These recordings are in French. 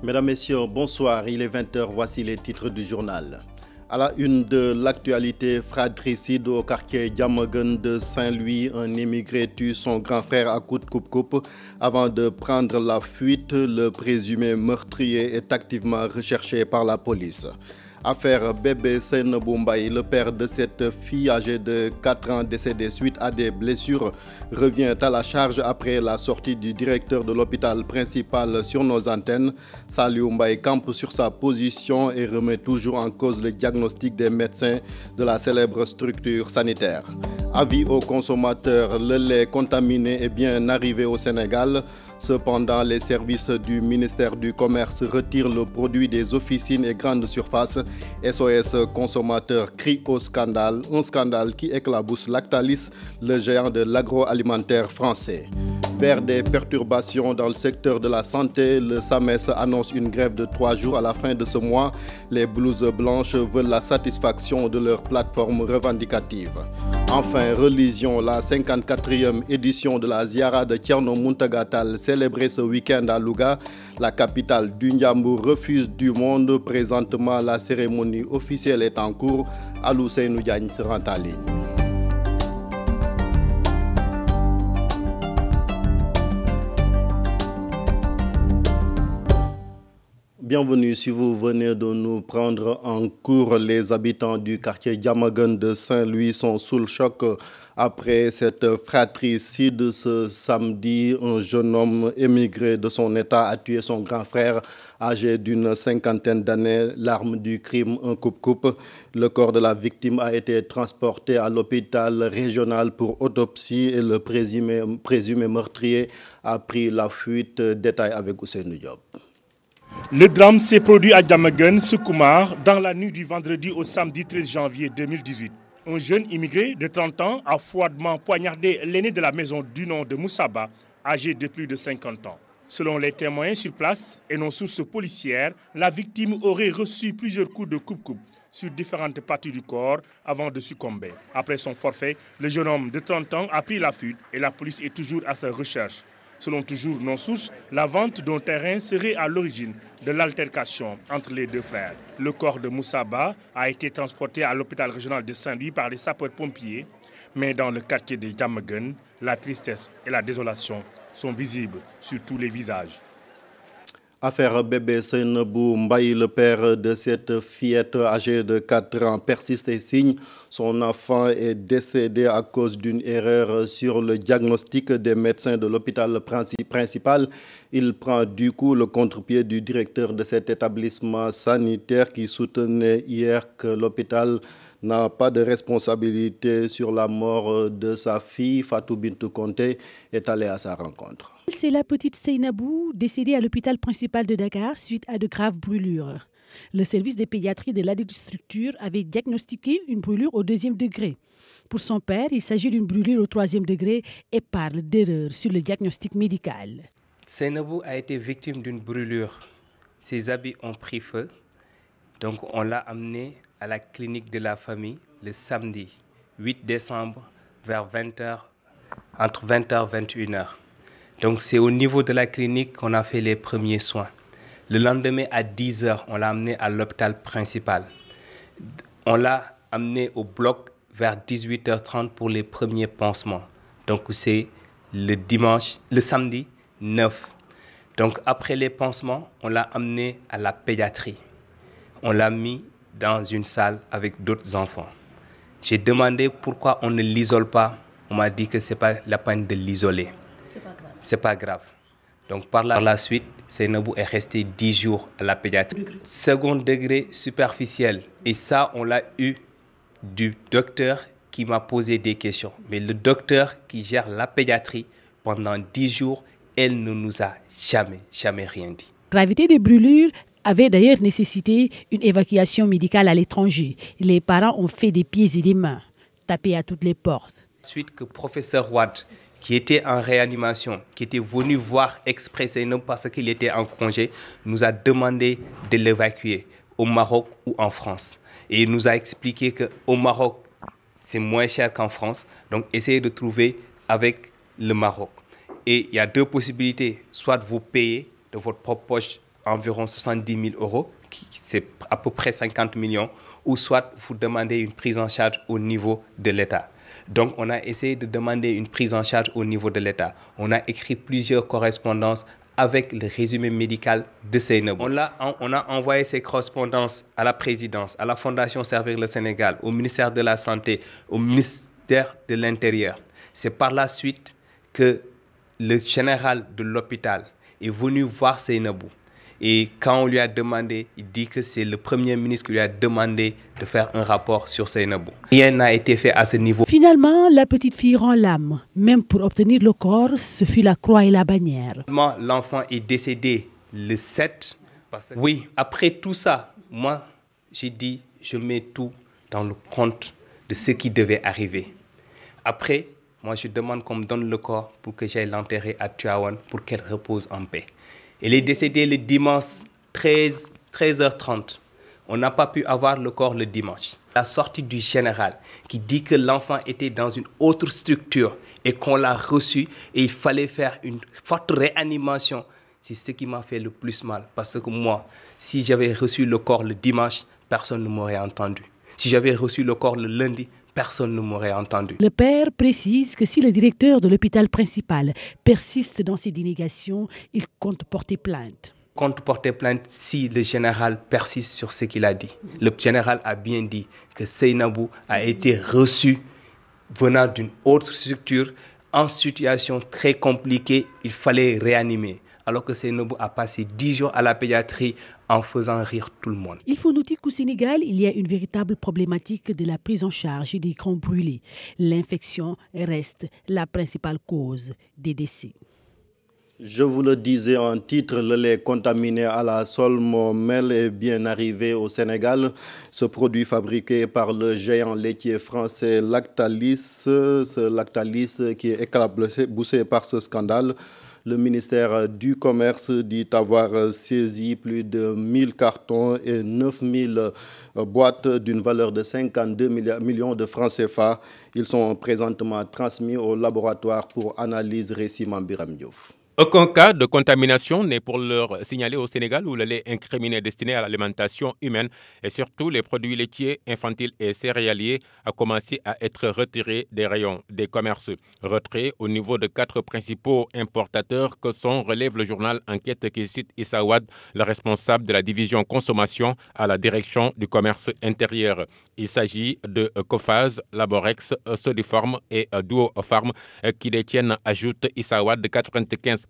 Mesdames, Messieurs, bonsoir. Il est 20h. Voici les titres du journal. À la une de l'actualité, fratricide au quartier Diamaguène de Saint-Louis, un immigré tue son grand frère à coups de coupe-coupe. Avant de prendre la fuite, le présumé meurtrier est activement recherché par la police. Affaire bébé Seynabou Mbaye, le père de cette fille âgée de 4 ans décédée suite à des blessures, revient à la charge après la sortie du directeur de l'hôpital principal sur nos antennes. Saliou Mbaye campe sur sa position et remet toujours en cause le diagnostic des médecins de la célèbre structure sanitaire. Avis aux consommateurs, le lait contaminé est bien arrivé au Sénégal. Cependant, les services du ministère du Commerce retirent le produit des officines et grandes surfaces. SOS consommateurs crie au scandale, un scandale qui éclabousse Lactalis, le géant de l'agroalimentaire français. Vers des perturbations dans le secteur de la santé, le SAMES annonce une grève de 3 jours à la fin de ce mois. Les blouses blanches veulent la satisfaction de leur plateforme revendicative. Enfin, religion, la 54e édition de la Ziara de Thierno Mountaga Tall célébrée ce week-end à Louga. La capitale du Ndiambour refuse du monde. Présentement, la cérémonie officielle est en cours. Alou Seynou Diagne se rend en ligne. Bienvenue si vous venez de nous prendre en cours. Les habitants du quartier Diamaguène de Saint-Louis sont sous le choc après cette fratricide ce samedi. Un jeune homme émigré de son état a tué son grand frère âgé d'une cinquantaine d'années. L'arme du crime, un coupe-coupe. Le corps de la victime a été transporté à l'hôpital régional pour autopsie et le présumé meurtrier a pris la fuite. Détail avec Ousseynou Diop. Le drame s'est produit à Diamaguène, Soukoumar, dans la nuit du vendredi au samedi 13 janvier 2018. Un jeune immigré de 30 ans a froidement poignardé l'aîné de la maison du nom de Moussaba, âgé de plus de 50 ans. Selon les témoins sur place et nos sources policières, la victime aurait reçu plusieurs coups de coupe-coupe sur différentes parties du corps avant de succomber. Après son forfait, le jeune homme de 30 ans a pris la fuite et la police est toujours à sa recherche. Selon toujours nos sources, la vente d'un terrain serait à l'origine de l'altercation entre les deux frères. Le corps de Moussaba a été transporté à l'hôpital régional de Saint-Louis par les sapeurs-pompiers, mais dans le quartier de Diamaguène, la tristesse et la désolation sont visibles sur tous les visages. Affaire bébé Seynabou Mbaye, le père de cette fillette âgée de 4 ans, persiste et signe. Son enfant est décédé à cause d'une erreur sur le diagnostic des médecins de l'hôpital principal. Il prend du coup le contre-pied du directeur de cet établissement sanitaire qui soutenait hier que l'hôpital n'a pas de responsabilité sur la mort de sa fille. Fatou Bintou Conté est allée à sa rencontre. C'est la petite Seynabou, décédée à l'hôpital principal de Dakar suite à de graves brûlures. Le service de pédiatrie de ladite structure avait diagnostiqué une brûlure au 2e degré. Pour son père, il s'agit d'une brûlure au 3e degré et parle d'erreur sur le diagnostic médical. Seynabou a été victime d'une brûlure. Ses habits ont pris feu. Donc on l'a amené à la clinique de la famille le samedi 8 décembre vers 20h, entre 20h et 21h. Donc c'est au niveau de la clinique qu'on a fait les premiers soins. Le lendemain à 10h, on l'a amené à l'hôpital principal. On l'a amené au bloc vers 18h30 pour les premiers pansements. Donc c'est le samedi 9. Donc après les pansements, on l'a amené à la pédiatrie. On l'a mis dans une salle avec d'autres enfants. J'ai demandé pourquoi on ne l'isole pas. On m'a dit que ce n'est pas la peine de l'isoler. C'est pas grave. Donc par la suite, Seynabou est resté 10 jours à la pédiatrie. Second degré superficiel. Et ça, on l'a eu du docteur qui m'a posé des questions. Mais le docteur qui gère la pédiatrie, pendant 10 jours, elle ne nous a jamais rien dit. La gravité des brûlures avait d'ailleurs nécessité une évacuation médicale à l'étranger. Les parents ont fait des pieds et des mains, tapé à toutes les portes. Suite que professeur Wad, qui était en réanimation, qui était venu voir exprès Seynabou parce qu'il était en congé, nous a demandé de l'évacuer au Maroc ou en France. Et il nous a expliqué qu'au Maroc, c'est moins cher qu'en France. Donc, essayez de trouver avec le Maroc. Et il y a deux possibilités. Soit vous payez de votre propre poche environ 70 000 euros, c'est à peu près 50 millions, ou soit vous demandez une prise en charge au niveau de l'État. Donc, on a essayé de demander une prise en charge au niveau de l'État. On a écrit plusieurs correspondances avec le résumé médical de Seynabou. On a envoyé ces correspondances à la présidence, à la Fondation Servir le Sénégal, au ministère de la Santé, au ministère de l'Intérieur. C'est par la suite que le général de l'hôpital est venu voir Seynabou. Et quand on lui a demandé, il dit que c'est le Premier ministre qui lui a demandé de faire un rapport sur Seynabou. Rien n'a été fait à ce niveau. Finalement, la petite fille rend l'âme. Même pour obtenir le corps, ce fut la croix et la bannière. L'enfant est décédé le 7. Oui, après tout ça, moi, j'ai dit, je mets tout dans le compte de ce qui devait arriver. Après, moi, je demande qu'on me donne le corps pour que j'aille l'enterrer à Tivaouane pour qu'elle repose en paix. Elle est décédée le dimanche 13h30. On n'a pas pu avoir le corps le dimanche. La sortie du général qui dit que l'enfant était dans une autre structure et qu'on l'a reçu et il fallait faire une forte réanimation, c'est ce qui m'a fait le plus mal. Parce que moi, si j'avais reçu le corps le dimanche, personne ne m'aurait entendu. Si j'avais reçu le corps le lundi, personne ne m'aurait entendu. Le père précise que si le directeur de l'hôpital principal persiste dans ses dénégations, il compte porter plainte. Compte porter plainte si le général persiste sur ce qu'il a dit. Le général a bien dit que Seynabou a été reçu venant d'une autre structure en situation très compliquée. Il fallait réanimer. Alors que Seynabou a passé 10 jours à la pédiatrie en faisant rire tout le monde. Il faut noter qu'au Sénégal, il y a une véritable problématique de la prise en charge des grands brûlés. L'infection reste la principale cause des décès. Je vous le disais en titre, le lait contaminé à la salmonelle est bien arrivé au Sénégal. Ce produit fabriqué par le géant laitier français Lactalis, ce Lactalis qui est éclaboussé par ce scandale. Le ministère du Commerce dit avoir saisi plus de 1000 cartons et 9000 boîtes d'une valeur de 52 millions de francs CFA. Ils sont présentement transmis au laboratoire pour analyse Récimam Biram Diouf. Aucun cas de contamination n'est pour l'heure signalé au Sénégal où le lait incriminé destiné à l'alimentation humaine et surtout les produits laitiers, infantiles et céréaliers a commencé à être retiré des rayons des commerces. Retrait au niveau de 4 principaux importateurs que sont relève le journal Enquête qui cite Issa Wade, le responsable de la division consommation à la direction du commerce intérieur. Il s'agit de Cophase, Laborex, Sodiform et Duopharm qui détiennent, ajoute Issa Wade, 95%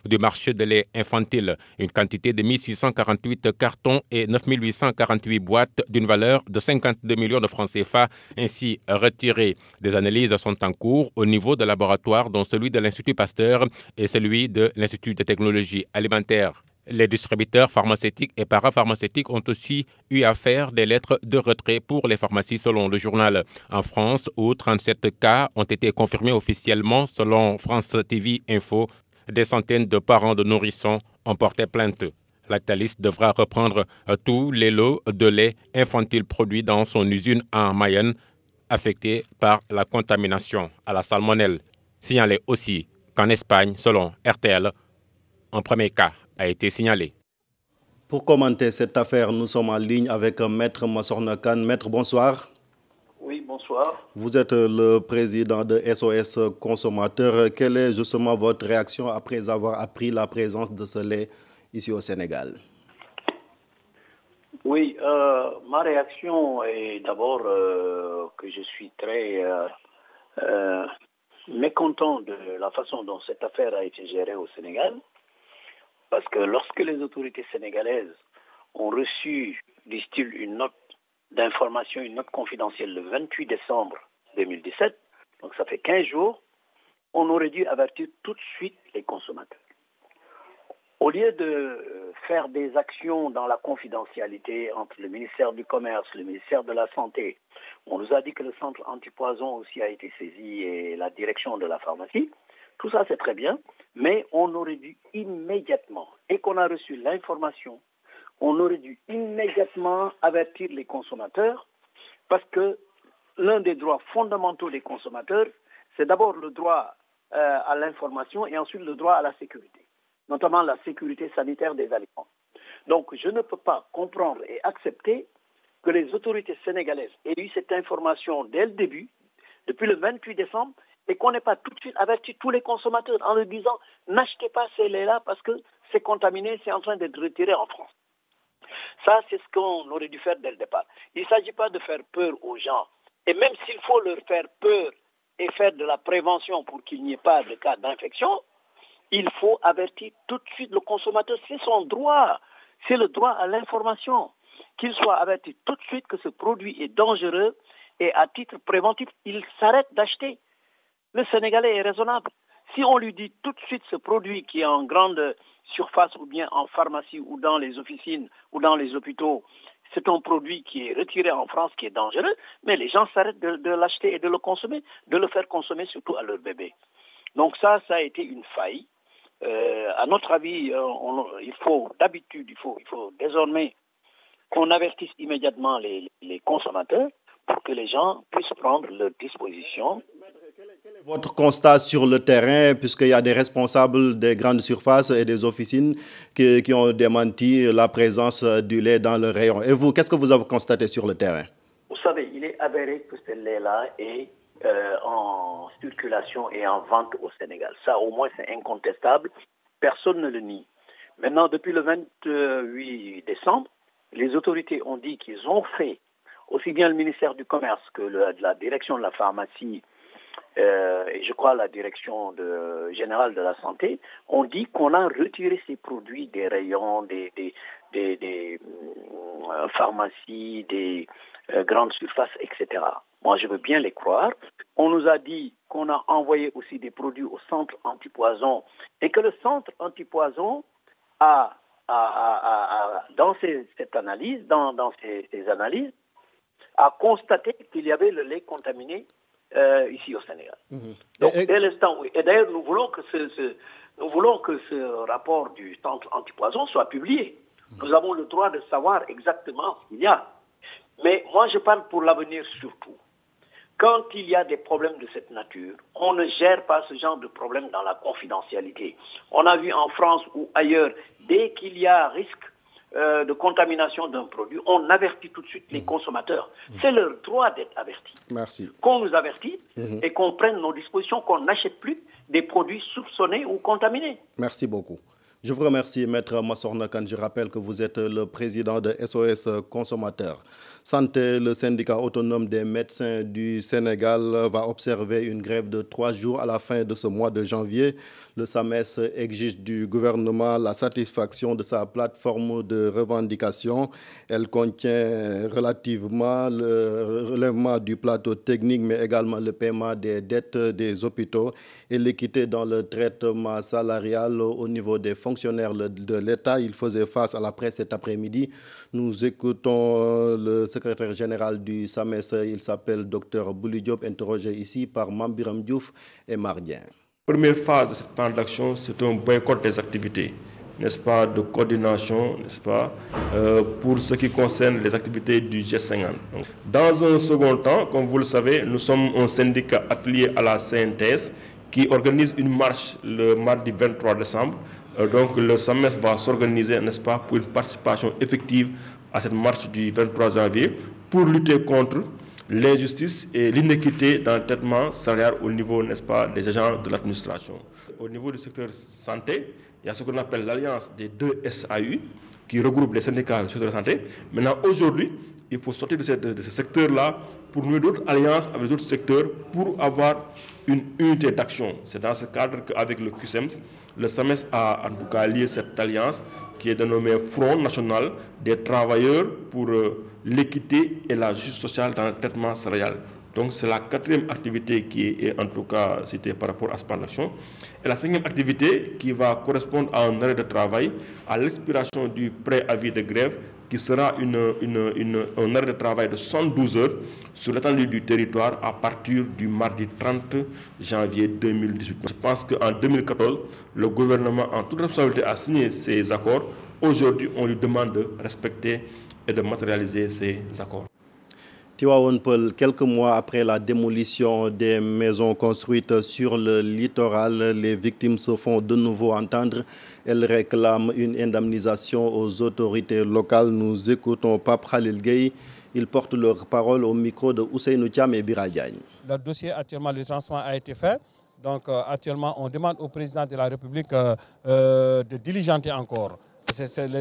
du marché de lait infantile. Une quantité de 1648 cartons et 9848 boîtes d'une valeur de 52 millions de francs CFA ainsi retirées. Des analyses sont en cours au niveau de laboratoires dont celui de l'Institut Pasteur et celui de l'Institut de technologie alimentaire. Les distributeurs pharmaceutiques et parapharmaceutiques ont aussi eu à faire des lettres de retrait pour les pharmacies selon le journal. En France, où 37 cas ont été confirmés officiellement selon France TV Info, des centaines de parents de nourrissons ont porté plainte. Lactalis devra reprendre tous les lots de lait infantile produits dans son usine en Mayenne, affectés par la contamination à la salmonelle. Signalé aussi qu'en Espagne, selon RTL, un premier cas a été signalé. Pour commenter cette affaire, nous sommes en ligne avec Maître Massorna Kane. Maître, bonsoir. Oui, bonsoir. Vous êtes le président de SOS Consommateurs. Quelle est justement votre réaction après avoir appris la présence de ce lait ici au Sénégal? Oui, ma réaction est d'abord que je suis très mécontent de la façon dont cette affaire a été gérée au Sénégal. Parce que lorsque les autorités sénégalaises ont reçu, disent-ils, une note d'information, une note confidentielle le 28 décembre 2017, donc ça fait 15 jours, on aurait dû avertir tout de suite les consommateurs. Au lieu de faire des actions dans la confidentialité entre le ministère du Commerce, le ministère de la Santé, on nous a dit que le centre antipoison aussi a été saisi et la direction de la pharmacie. Tout ça, c'est très bien, mais on aurait dû immédiatement, et qu'on a reçu l'information, on aurait dû immédiatement avertir les consommateurs, parce que l'un des droits fondamentaux des consommateurs, c'est d'abord le droit à l'information et ensuite le droit à la sécurité, notamment la sécurité sanitaire des aliments. Donc, je ne peux pas comprendre et accepter que les autorités sénégalaises aient eu cette information dès le début, depuis le 28 décembre, et qu'on n'ait pas tout de suite averti tous les consommateurs en leur disant « N'achetez pas ces laits-là parce que c'est contaminé, c'est en train d'être retiré en France ». Ça, c'est ce qu'on aurait dû faire dès le départ. Il ne s'agit pas de faire peur aux gens. Et même s'il faut leur faire peur et faire de la prévention pour qu'il n'y ait pas de cas d'infection, il faut avertir tout de suite le consommateur. C'est son droit. C'est le droit à l'information. Qu'il soit averti tout de suite que ce produit est dangereux et à titre préventif, il s'arrête d'acheter. Le Sénégalais est raisonnable. Si on lui dit tout de suite ce produit qui est en grande surface ou bien en pharmacie ou dans les officines ou dans les hôpitaux, c'est un produit qui est retiré en France, qui est dangereux, mais les gens s'arrêtent de l'acheter et de le consommer, de le faire consommer surtout à leur bébé. Donc ça a été une faille. À notre avis, il faut désormais qu'on avertisse immédiatement les consommateurs pour que les gens puissent prendre leurs dispositions. Quel est votre constat sur le terrain, puisqu'il y a des responsables des grandes surfaces et des officines qui ont démenti la présence du lait dans le rayon? Et vous, qu'est-ce que vous avez constaté sur le terrain? Vous savez, il est avéré que ce lait-là est en circulation et en vente au Sénégal. Ça, au moins, c'est incontestable. Personne ne le nie. Maintenant, depuis le 28 décembre, les autorités ont dit qu'ils ont fait, aussi bien le ministère du Commerce que la direction de la pharmacie et je crois la direction générale de la santé, ont dit qu'on a retiré ces produits des rayons, des pharmacies, des grandes surfaces, etc. Moi, je veux bien les croire. On nous a dit qu'on a envoyé aussi des produits au centre antipoison et que le centre antipoison a dans cette analyse, dans ces analyses, a constaté qu'il y avait le lait contaminé ici au Sénégal. Donc, dès l'instant où... Et d'ailleurs, nous voulons que ce rapport du centre antipoison soit publié. Nous avons le droit de savoir exactement ce qu'il y a. Mais moi, je parle pour l'avenir surtout. Quand il y a des problèmes de cette nature, on ne gère pas ce genre de problème dans la confidentialité. On a vu en France ou ailleurs, dès qu'il y a risque de contamination d'un produit, on avertit tout de suite les consommateurs. C'est leur droit d'être avertis. Merci. Qu'on nous avertisse et qu'on prenne nos dispositions, qu'on n'achète plus des produits soupçonnés ou contaminés. Merci beaucoup. Je vous remercie, Maître Massorna Kane. Je rappelle que vous êtes le président de SOS Consommateurs. Santé, le syndicat autonome des médecins du Sénégal va observer une grève de 3 jours à la fin de ce mois de janvier. Le SAMES exige du gouvernement la satisfaction de sa plateforme de revendication. Elle contient relativement le relèvement du plateau technique, mais également le paiement des dettes des hôpitaux et l'équité dans le traitement salarial au niveau des fonctionnaires de l'État. Il faisait face à la presse cet après-midi. Nous écoutons le secrétaire général du SAMES, il s'appelle Dr Bouli Diop, interrogé ici par Mambiram Diouf et Mardien. Première phase de ce plan d'action, c'est un boycott des activités, n'est-ce pas, de coordination, n'est-ce pas, pour ce qui concerne les activités du G50. Dans un second temps, comme vous le savez, nous sommes un syndicat affilié à la CNTS qui organise une marche le mardi 23 décembre. Donc le SAMES va s'organiser, n'est-ce pas, pour une participation effective à cette marche du 23 janvier pour lutter contre l'injustice et l'inéquité dans le traitement salarial au niveau, n'est-ce pas, des agents de l'administration. Au niveau du secteur santé, il y a ce qu'on appelle l'alliance des 2 SAU qui regroupe les syndicats du secteur de la santé. Maintenant, aujourd'hui, il faut sortir de ce secteur-là pour nouer d'autres alliances avec d'autres secteurs pour avoir une unité d'action. C'est dans ce cadre qu'avec le QSEMS, le SAMES a en tout cas lié cette alliance qui est dénommée Front National des travailleurs pour l'équité et la justice sociale dans le traitement salarial. Donc c'est la 4e activité qui est en tout cas citée par rapport à ce plan d'action. Et la 5e activité qui va correspondre à un arrêt de travail à l'expiration du préavis de grève qui sera un arrêt de travail de 112 heures sur l'étendue du territoire à partir du mardi 30 janvier 2018. Je pense qu'en 2014, le gouvernement en toute responsabilité a signé ces accords. Aujourd'hui, on lui demande de respecter et de matérialiser ces accords. Tivaouane Peulh, quelques mois après la démolition des maisons construites sur le littoral, les victimes se font de nouveau entendre. Elles réclament une indemnisation aux autorités locales. Nous écoutons Pape Khalil Gueye. Ils portent leur parole au micro de Ousseynou Thiam et Bira Diagne. Le dossier actuellement, le transfert a été fait. Donc actuellement, on demande au président de la République de diligenter encore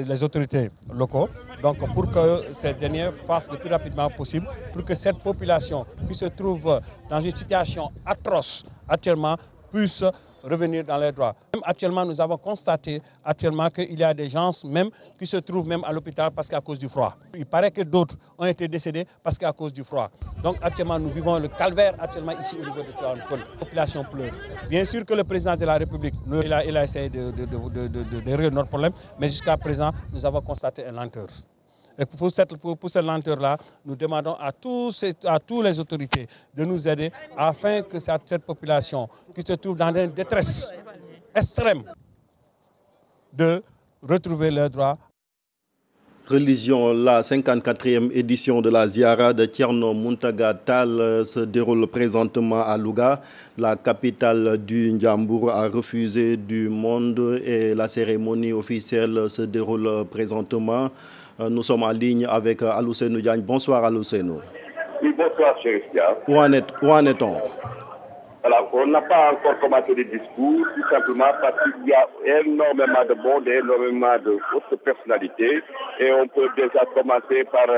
les autorités locaux, donc pour que ces derniers fassent le plus rapidement possible, pour que cette population qui se trouve dans une situation atroce actuellement puisse revenir dans les droits. Même actuellement, nous avons constaté actuellement qu'il y a des gens même qui se trouvent même à l'hôpital parce qu'à cause du froid. Il paraît que d'autres ont été décédés parce qu'à cause du froid. Donc actuellement, nous vivons le calvaire actuellement ici au niveau de Tivaouane Peulh. La population pleure. Bien sûr que le président de la République, il a essayé de régler notre problème, mais jusqu'à présent, nous avons constaté une lenteur. Et pour cette lenteur-là, nous demandons à toutes les autorités de nous aider afin que cette population qui se trouve dans une détresse extrême de retrouver leurs droits. Religion, la 54e édition de la Ziara de Thierno Mountaga Tall se déroule présentement à Louga. La capitale du Ndiambour a refusé du monde et la cérémonie officielle se déroule présentement. Nous sommes en ligne avec Alousseynou Diagne. Bonsoir Alousseynou. Oui, bonsoir Chérif Dia. Où en est-on? Alors, on n'a pas encore commencé le discours, tout simplement parce qu'il y a énormément de monde et énormément de hautes personnalités. Et on peut déjà commencer par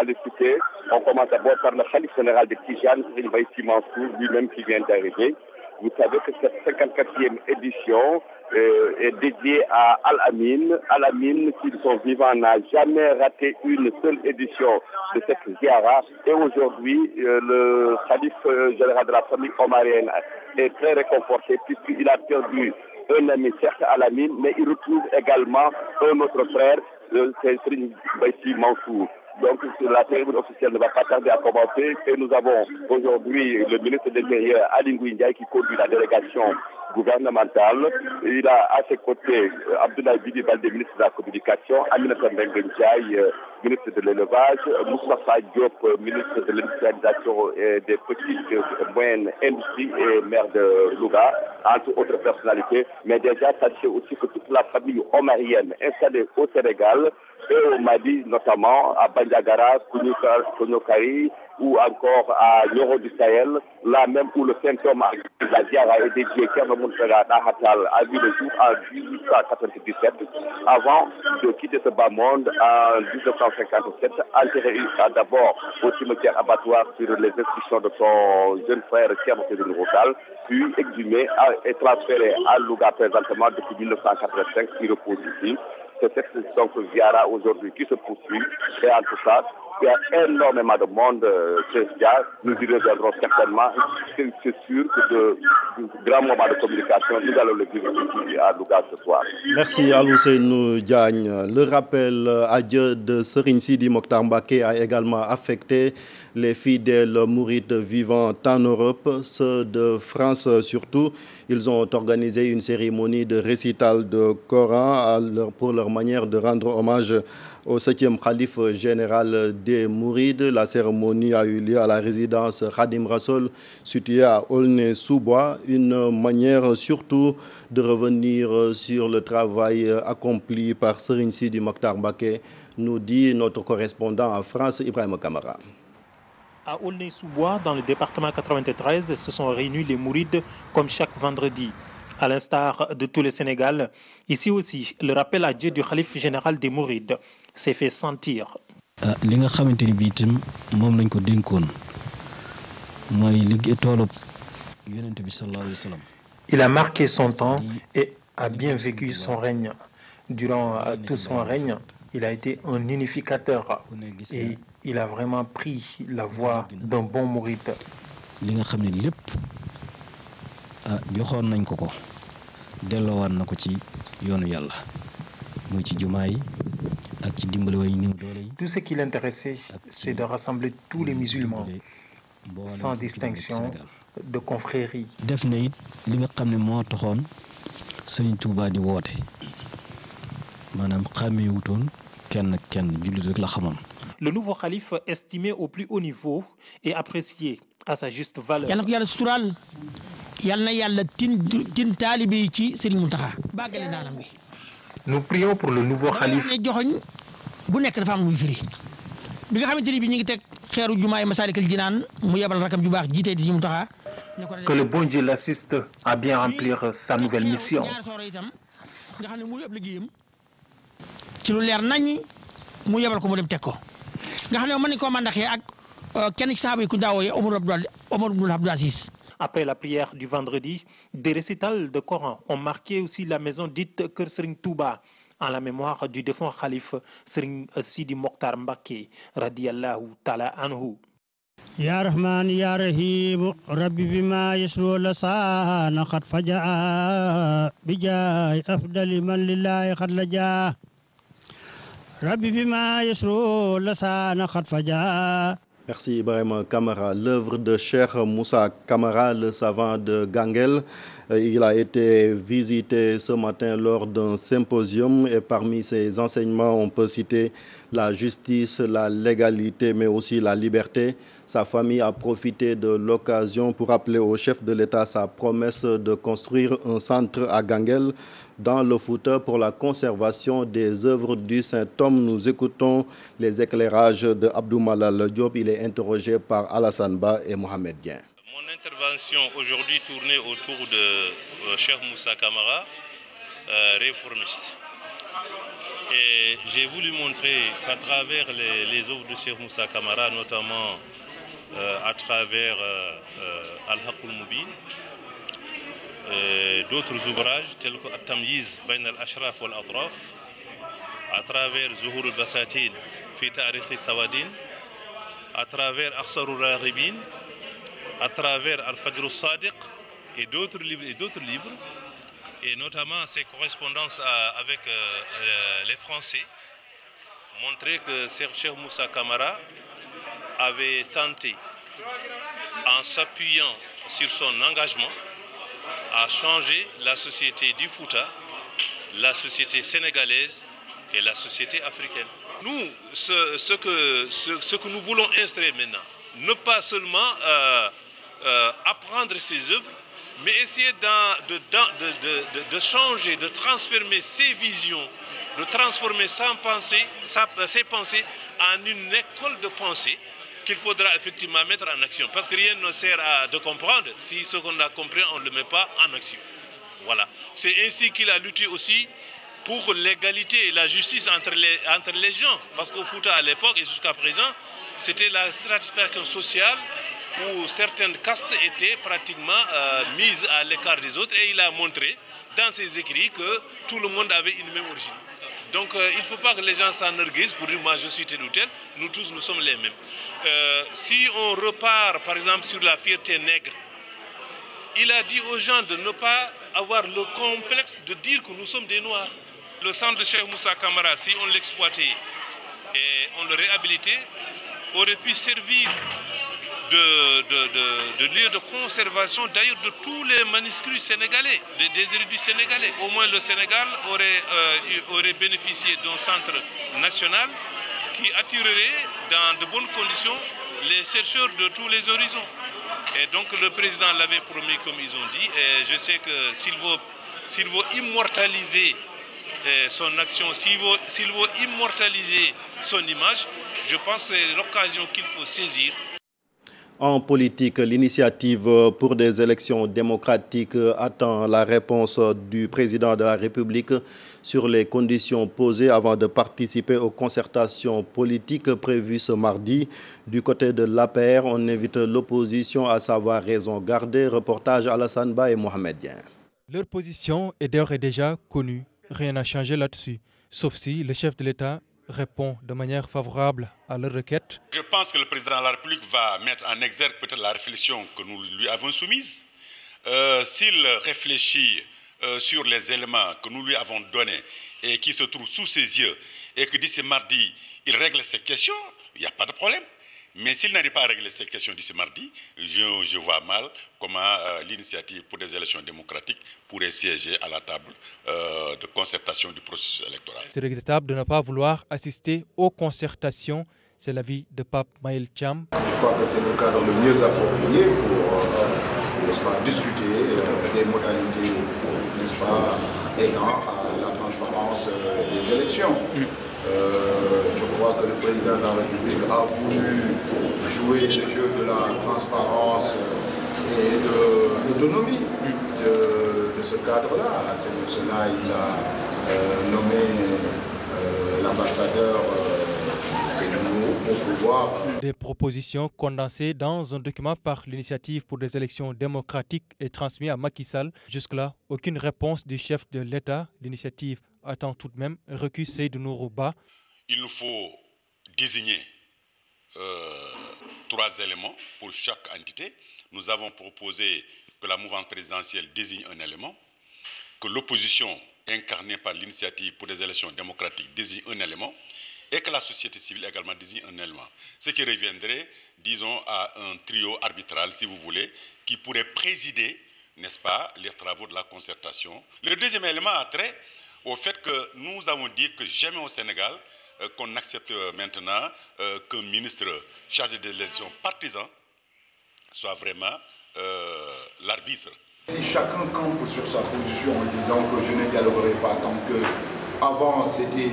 les citer. On commence d'abord par le khalife général de Tijane, il va ici Mansour, lui-même qui vient d'arriver. Vous savez que cette 54e édition est dédiée à Al-Amin. Al-Amin, qui de son vivant n'a jamais raté une seule édition de cette ziara. Et aujourd'hui, le khalife général de la famille omarienne est très réconforté puisqu'il a perdu un ami, certes Al-Amin, mais il retrouve également un autre frère, c'est Serigne Baïsi Mansour. Donc la cérémonie officielle ne va pas tarder à commencer et nous avons aujourd'hui le ministre de l'Intérieur Ali Ngouille Ndiaye qui conduit la délégation gouvernementale. Il a à ses côtés Abdoulaye Bibi Baldé, ministre de la Communication, Aminata Mbengue Ndiaye, ministre de l'Élevage, Moustapha Diop, ministre de l'Industrialisation et des petites et moyennes industries et maire de Louga, entre autres personnalités. Mais déjà, sachez aussi que toute la famille omarienne installée au Sénégal et au Mali, notamment à Bandiagara, Kounoukari ou encore à Nioro du Sahel, là même où le symptôme de la Ziara est dédié, Thierno Mountaga Nahatal a vu le jour en 1897, avant de quitter ce bas monde en 1957, enterré d'abord au cimetière abattoir sur les instructions de son jeune frère Thierno Rotal, puis exhumé et transféré à Louga présentement depuis 1985, qui repose ici. C'est cette Ziara aujourd'hui qui se poursuit. Et en tout cas, il y a énormément de monde chez Ziara. Nous y reviendrons certainement. C'est sûr que de grands moments de communication, nous allons le vivre ici à Louga ce soir. Merci Alousseynou Diagne. Le rappel à Dieu de Serigne Sidi Mokhtar Mbacké a également affecté les fidèles mourides vivant en Europe, ceux de France surtout. Ils ont organisé une cérémonie de récital de Coran pour leur manière de rendre hommage au 7e khalife général des Mourides. La cérémonie a eu lieu à la résidence Khadim Rassoul, située à Aulnay-sous-Bois. Une manière surtout de revenir sur le travail accompli par Serigne Sidi Mokhtar Mbacké, nous dit notre correspondant en France, Ibrahima Kamara. À Aulnay-sous-Bois, dans le département 93, se sont réunis les Mourides comme chaque vendredi. À l'instar de tout le Sénégal, ici aussi, le rappel à Dieu du khalife général des Mourides s'est fait sentir. Il a marqué son temps et a bien vécu son règne. Durant tout son règne, il a été un unificateur et il a vraiment pris la voie d'un bon mouride. Tout ce qui l'intéressait, c'est de rassembler tous les musulmans, sans distinction de confrérie. Le nouveau calife, estimé au plus haut niveau et apprécié à sa juste valeur. Nous prions pour le nouveau calife. Que le bon Dieu l'assiste à bien remplir sa nouvelle mission. Après la prière du vendredi, des récitals de Coran ont marqué aussi la maison dite Kër Serigne Touba, en la mémoire du défunt calife Serigne Sidi Mokhtar Mbacké radiyallahu ta'ala anhu. Ya Rahman ya Rahim Rabbi bima yasru lasana qad faja'a bijay afdali man lillahi qad laja Rabbi bima yasru lasana qad faja'a. Merci Ibrahim Kamara. L'œuvre de Cheikh Moussa Kamara, le savant de Ganguel, il a été visité ce matin lors d'un symposium et parmi ses enseignements, on peut citer la justice, la légalité, mais aussi la liberté. Sa famille a profité de l'occasion pour rappeler au chef de l'État sa promesse de construire un centre à Ganguel dans le Fouta pour la conservation des œuvres du Saint-Homme. Nous écoutons les éclairages de Abdou Malal Diop. Il est interrogé par Alassane Ba et Mohamed Dien. Mon intervention aujourd'hui tournait autour de Cheikh Moussa Kamara, réformiste. Et j'ai voulu montrer qu'à travers les œuvres de Cheikh Moussa Kamara, notamment à travers Al-Haqul Moubin, d'autres ouvrages tels que At-Tamyiz Bayn al-Ashraf wal-Atraf, à travers Zuhur al-Basatin fi Tarikh al-Sawadin, à travers Akhsar al-Raghibin, à travers Al-Fajr al-Sadiq et d'autres livres, et notamment ses correspondances avec les Français, montrer que Cheikh Moussa Kamara avait tenté, en s'appuyant sur son engagement, à changer la société du Fouta, la société sénégalaise et la société africaine. Nous, ce que nous voulons installer maintenant, ne pas seulement apprendre ses œuvres, mais essayer de changer, de transformer ses visions, de transformer ses pensées en une école de pensée qu'il faudra effectivement mettre en action. Parce que rien ne sert de comprendre si ce qu'on a compris, on ne le met pas en action. Voilà. C'est ainsi qu'il a lutté aussi pour l'égalité et la justice entre les gens. Parce qu'au Fouta, à l'époque et jusqu'à présent, c'était la stratification sociale où certaines castes étaient pratiquement mises à l'écart des autres. Et il a montré dans ses écrits que tout le monde avait une même origine. Donc il ne faut pas que les gens s'enorgueillissent pour dire moi je suis tel ou tel, nous tous nous sommes les mêmes. Si on repart par exemple sur la fierté nègre, il a dit aux gens de ne pas avoir le complexe de dire que nous sommes des noirs. Le centre de Cheikh Moussa Kamara, si on l'exploitait et on le réhabilitait, aurait pu servir de lieu de conservation d'ailleurs de tous les manuscrits sénégalais, des érudits sénégalais. Au moins le Sénégal aurait bénéficié d'un centre national qui attirerait dans de bonnes conditions les chercheurs de tous les horizons. Et donc le président l'avait promis comme ils ont dit, et je sais que s'il veut immortaliser son action, s'il veut immortaliser son image, je pense que c'est l'occasion qu'il faut saisir. En politique, l'initiative pour des élections démocratiques attend la réponse du président de la République sur les conditions posées avant de participer aux concertations politiques prévues ce mardi. Du côté de l'APR, on invite l'opposition à savoir raison garder. Reportage Alassane Ba et Mohamed Dien. Leur position est d'ores et déjà connue. Rien n'a changé là-dessus, sauf si le chef de l'État répond de manière favorable à leur requête. Je pense que le président de la République va mettre en exergue peut-être la réflexion que nous lui avons soumise. S'il réfléchit sur les éléments que nous lui avons donnés et qui se trouvent sous ses yeux et que d'ici mardi, il règle ces questions, il n'y a pas de problème. Mais s'il n'arrive pas à régler ces questions d'ici mardi, je vois mal comment l'initiative pour des élections démocratiques pourrait siéger à la table de concertation du processus électoral. C'est regrettable de ne pas vouloir assister aux concertations C'est l'avis de Pape Maël Thiam. Je crois que c'est le cadre le mieux approprié pour n'est-ce pas, discuter des modalités n'est-ce pas, aidant à la transparence des élections. Je crois que le président de la République a voulu jouer le jeu de la transparence et de l'autonomie de ce cadre-là. C'est pour cela qu'il a nommé l'ambassadeur pour pouvoir... Des propositions condensées dans un document par l'Initiative pour des élections démocratiques et transmis à Macky Sall. Jusque-là, aucune réponse du chef de l'État. L'initiative attend tout de même recueilli Seydou Nourou Ba. Il nous faut désigner 3 éléments pour chaque entité. Nous avons proposé que la mouvance présidentielle désigne un élément, que l'opposition incarnée par l'Initiative pour des élections démocratiques désigne un élément, et que la société civile également désigne un élément. Ce qui reviendrait, disons, à un trio arbitral, si vous voulez, qui pourrait présider, n'est-ce pas, les travaux de la concertation. Le deuxième élément a trait au fait que nous avons dit que jamais au Sénégal, qu'on accepte maintenant qu'un ministre chargé des élections partisan soit vraiment l'arbitre. Si chacun campe sur sa position en disant que je ne dialoguerai pas tant que avant c'était...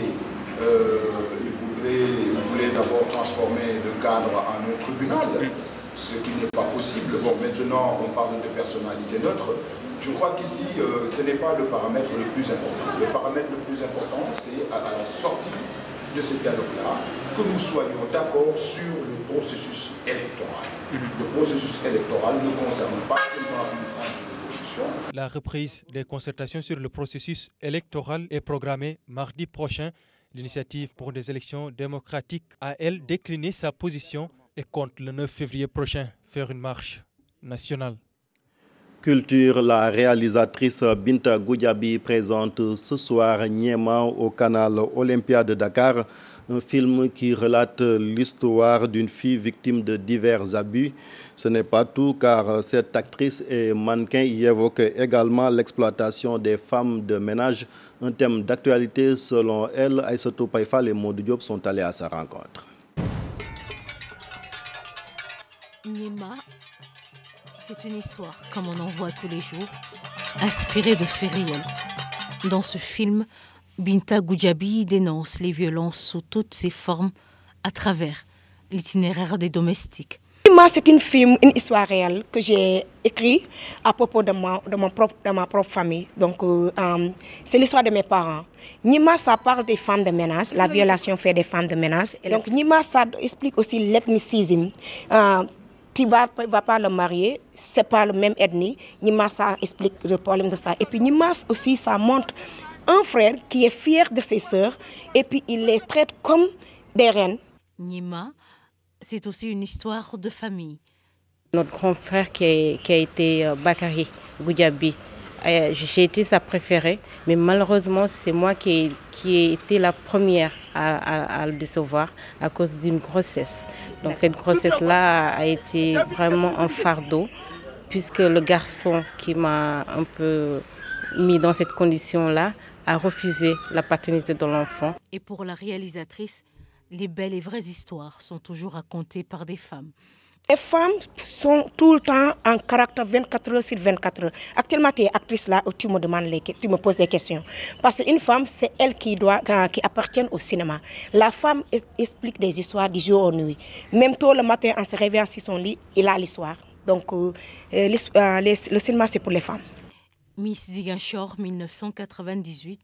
il voulait d'abord transformer le cadre en un tribunal, ce qui n'est pas possible. Bon, maintenant, on parle de personnalité neutre. Je crois qu'ici, ce n'est pas le paramètre le plus important. Le paramètre le plus important, c'est à la sortie de ce dialogue-là, que nous soyons d'accord sur le processus électoral. Le processus électoral ne concerne pas seulement une frange de l'opposition. La reprise des concertations sur le processus électoral est programmée mardi prochain. L'Initiative pour des élections démocratiques a, elle, décliné sa position et compte le 9 février prochain faire une marche nationale. Culture, la réalisatrice Binta Goudiaby présente ce soir Niema au canal Olympia de Dakar, un film qui relate l'histoire d'une fille victime de divers abus. Ce n'est pas tout car cette actrice et mannequin y évoque également l'exploitation des femmes de ménage, un thème d'actualité selon elle. Aïssatou Païfal et Modou Diop sont allés à sa rencontre. Niema, c'est une histoire comme on en voit tous les jours, inspirée de faits réels. Dans ce film, Binta Goudiaby dénonce les violences sous toutes ses formes à travers l'itinéraire des domestiques. C'est un film, une histoire réelle que j'ai écrit à propos de ma propre famille. Donc, c'est l'histoire de mes parents. Niema, ça parle des femmes de ménage, la violation faite des femmes de ménage. Et donc, Niema, ça explique aussi l'ethnicisme. Tu ne vas pas le marier, ce n'est pas le même ethnie. Niema, ça explique le problème de ça. Et puis, Niema aussi, ça montre un frère qui est fier de ses sœurs et puis il les traite comme des reines. Niema, c'est aussi une histoire de famille. Notre grand frère qui a été Bakary Goudiaby, j'ai été sa préférée, mais malheureusement c'est moi qui ai été la première à le décevoir à cause d'une grossesse. Donc cette grossesse-là a été vraiment un fardeau, puisque le garçon qui m'a un peu mis dans cette condition-là a refusé la paternité de l'enfant. Et pour la réalisatrice, les belles et vraies histoires sont toujours racontées par des femmes. Les femmes sont tout le temps en caractère 24 heures sur 24 heures. Actuellement, tu es actrice là où tu me poses des questions. Parce qu'une femme, c'est elle qui appartient au cinéma. La femme explique des histoires du jour au nuit. Même tôt le matin, en se réveillant sur son lit, il a l'histoire. Donc, le cinéma, c'est pour les femmes. Miss Ziguinchor 1998,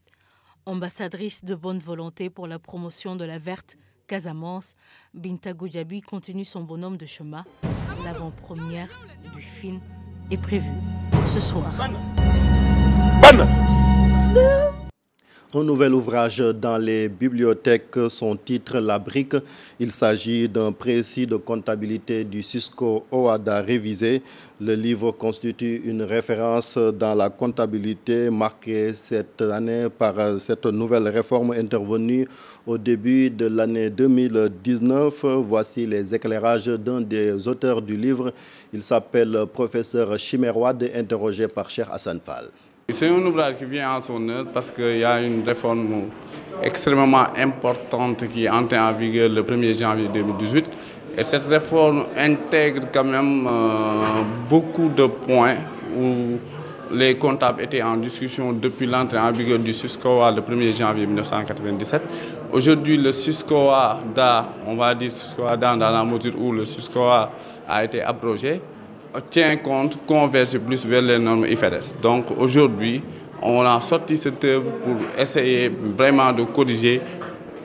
ambassadrice de bonne volonté pour la promotion de la verte Casamance, Binta Goudiaby continue son bonhomme de chemin. L'avant-première du film est prévue ce soir. Un nouvel ouvrage dans les bibliothèques, son titre La Brique. Il s'agit d'un précis de comptabilité du Cisco OHADA révisé. Le livre constitue une référence dans la comptabilité marquée cette année par cette nouvelle réforme intervenue au début de l'année 2019. Voici les éclairages d'un des auteurs du livre. Il s'appelle Professeur Chimerwad, interrogé par Cheikh Hassan Fall. C'est un ouvrage qui vient en son heure parce qu'il y a une réforme extrêmement importante qui est entrée en vigueur le 1er janvier 2018. Et cette réforme intègre quand même beaucoup de points où les comptables étaient en discussion depuis l'entrée en vigueur du SUSCOA le 1er janvier 1997. Aujourd'hui, le SUSCOA-DA, on va dire SUSCOA-DA dans la mesure où le SUSCOA a été abrogé, tient compte, converge plus vers les normes IFRS. Donc aujourd'hui, on a sorti cette œuvre pour essayer vraiment de corriger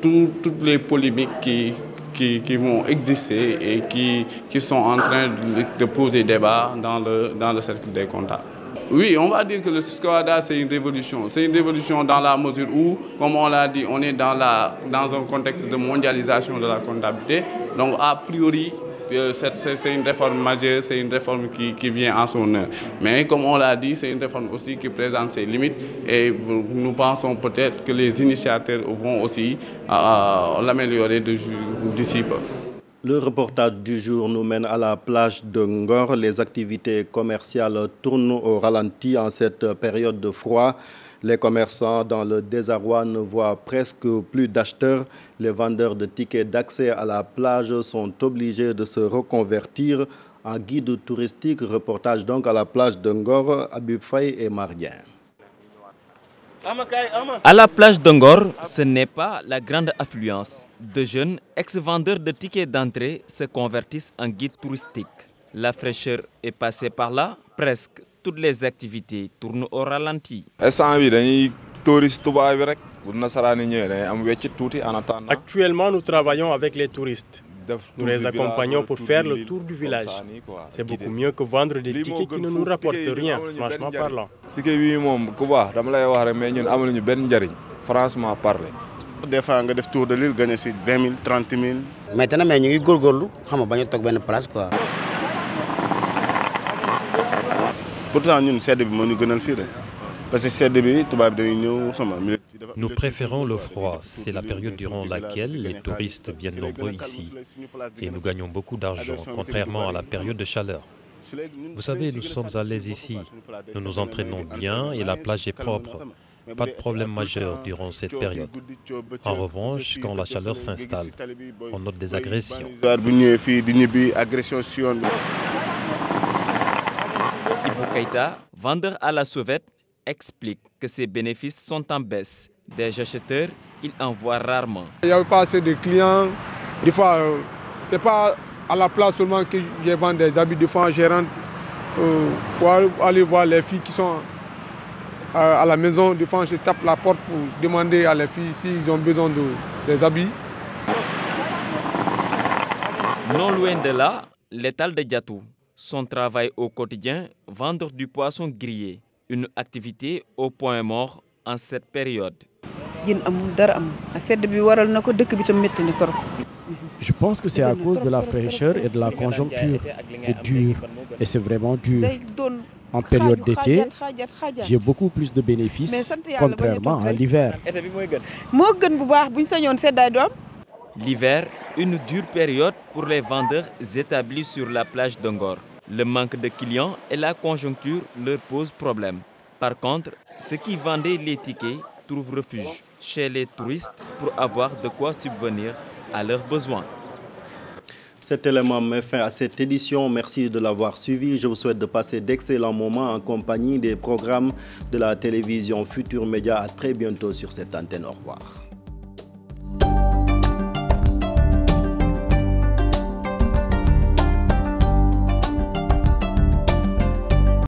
toutes les polémiques qui vont exister et qui sont en train de poser débat dans le cercle des comptables. Oui, on va dire que le SUSCOA-DA, c'est une révolution. C'est une révolution dans la mesure où, comme on l'a dit, on est dans un contexte de mondialisation de la comptabilité. Donc, a priori, c'est une réforme majeure, c'est une réforme qui vient en son heure. Mais comme on l'a dit, c'est une réforme aussi qui présente ses limites et nous pensons peut-être que les initiateurs vont aussi l'améliorer d'ici peu. Le reportage du jour nous mène à la plage de Ngor. Les activités commerciales tournent au ralenti en cette période de froid. Les commerçants dans le désarroi ne voient presque plus d'acheteurs. Les vendeurs de tickets d'accès à la plage sont obligés de se reconvertir en guide touristique. Reportage donc à la plage de Ngor, Habib Faye et Marien. À la plage de Ngor, ce n'est pas la grande affluence. De jeunes ex-vendeurs de tickets d'entrée se convertissent en guide touristique. La fraîcheur est passée par là, presque toutes les activités tournent au ralenti. Actuellement, nous travaillons avec les touristes. Nous les accompagnons pour faire le tour du village. C'est beaucoup mieux que vendre des tickets qui ne nous rapportent rien, franchement parlant. Des fois, on a fait tour de l'île, gagner 20 000, 30 000. Maintenant, nous avons une place. Pourtant, nous Nous préférons le froid. C'est la période durant laquelle les touristes viennent nombreux ici. Et nous gagnons beaucoup d'argent, contrairement à la période de chaleur. Vous savez, nous sommes à l'aise ici. Nous nous entraînons bien et la plage est propre. Pas de problème majeur durant cette période. En revanche, quand la chaleur s'installe, on note des agressions. Ibou Keïta, vendeur à la sauvette, explique que ses bénéfices sont en baisse. Des acheteurs, il en voit rarement. Il n'y a pas assez de clients. Des fois, ce n'est pas à la place seulement que je vends des habits. Des fois, je rentre pour aller voir les filles qui sont à la maison. Des fois, je tape la porte pour demander à les filles s'ils ont besoin des habits. Non loin de là, l'étal de Diatou. Son travail au quotidien, vendre du poisson grillé. Une activité au point mort en cette période. Je pense que c'est à cause de la fraîcheur et de la conjoncture. C'est dur et c'est vraiment dur. En période d'été, j'ai beaucoup plus de bénéfices, contrairement à l'hiver. L'hiver, une dure période pour les vendeurs établis sur la plage de Ngor. Le manque de clients et la conjoncture leur posent problème. Par contre, ceux qui vendaient les tickets trouvent refuge chez les touristes pour avoir de quoi subvenir à leurs besoins. Cet élément met fin à cette édition. Merci de l'avoir suivi. Je vous souhaite de passer d'excellents moments en compagnie des programmes de la télévision Futur Média. À très bientôt sur cette antenne. Au revoir.